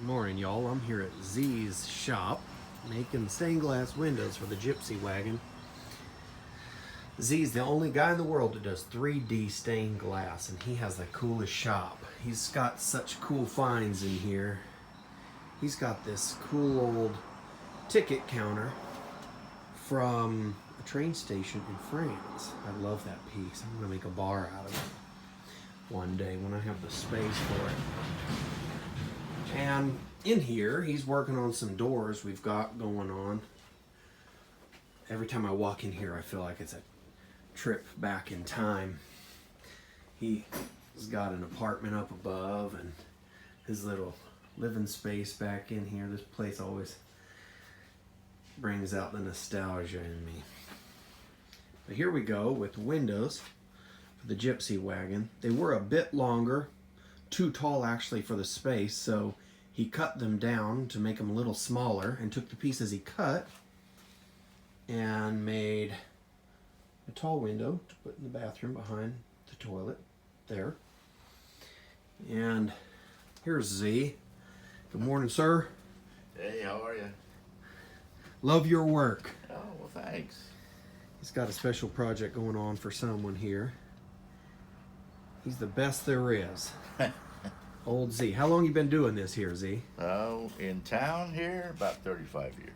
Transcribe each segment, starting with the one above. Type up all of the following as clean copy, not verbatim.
Morning, y'all. I'm here at Z's shop making stained glass windows for the Gypsy wagon. Z's the only guy in the world that does 3D stained glass, and he has the coolest shop. He's got such cool finds in here. He's got this cool old ticket counter from a train station in France. I love that piece. I'm gonna make a bar out of it one day when I have the space for it. And in here, he's working on some doors we've got going on. Every time I walk in here, I feel like it's a trip back in time. He's got an apartment up above and his little living space back in here. This place always brings out the nostalgia in me. But here we go with windows for the Gypsy wagon. They were a bit longer, too tall actually for the space, so he cut them down to make them a little smaller and took the pieces he cut and made a tall window to put in the bathroom behind the toilet there. And here's Z. Good morning, sir. Hey, how are you? Love your work. Oh, well, thanks. He's got a special project going on for someone here. He's the best there is. Old Z. How long you been doing this here, Z? Oh, in town here, about 35 years.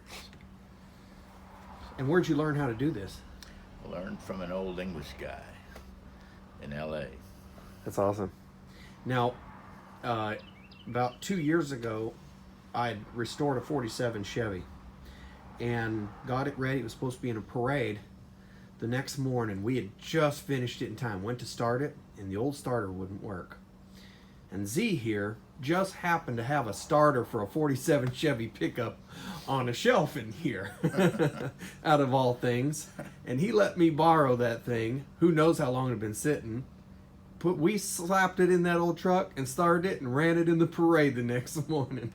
And where'd you learn how to do this? I learned from an old English guy in L.A. That's awesome. Now, about 2 years ago, I restored a 47 Chevy and got it ready. It was supposed to be in a parade the next morning. We had just finished it in time. Went to start it, and the old starter wouldn't work. And Z here just happened to have a starter for a 47 Chevy pickup on a shelf in here, out of all things. And he let me borrow that thing. Who knows how long it had been sitting. We slapped it in that old truck and started it and ran it in the parade the next morning.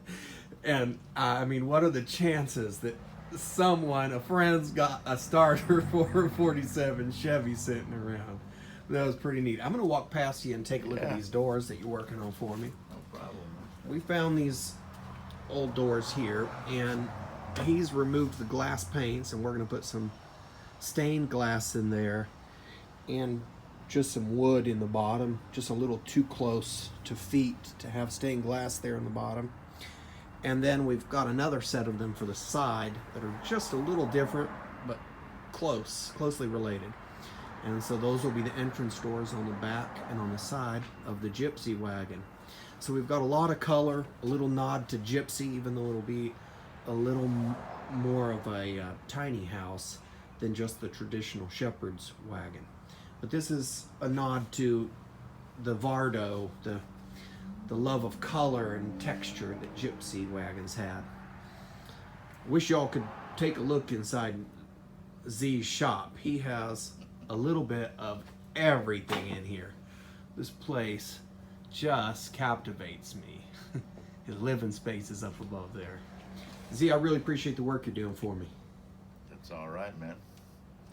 And I mean, what are the chances that a friend's got a starter for a 47 Chevy sitting around? That was pretty neat. I'm going to walk past you and take a look at these doors that you're working on for me. No problem. We found these old doors here, and he's removed the glass paints, and we're going to put some stained glass in there and just some wood in the bottom, just a little too close to feet to have stained glass there in the bottom. And then we've got another set of them for the side that are just a little different, but closely related. And so those will be the entrance doors on the back and on the side of the Gypsy wagon. So we've got a lot of color, a little nod to Gypsy, even though it'll be a little more of a tiny house than just the traditional shepherd's wagon. But this is a nod to the Vardo, the love of color and texture that Gypsy wagons had. Wish y'all could take a look inside Z's shop. He has a little bit of everything in here. This place just captivates me. His living space is up above there. Z, I really appreciate the work you're doing for me. That's all right, man.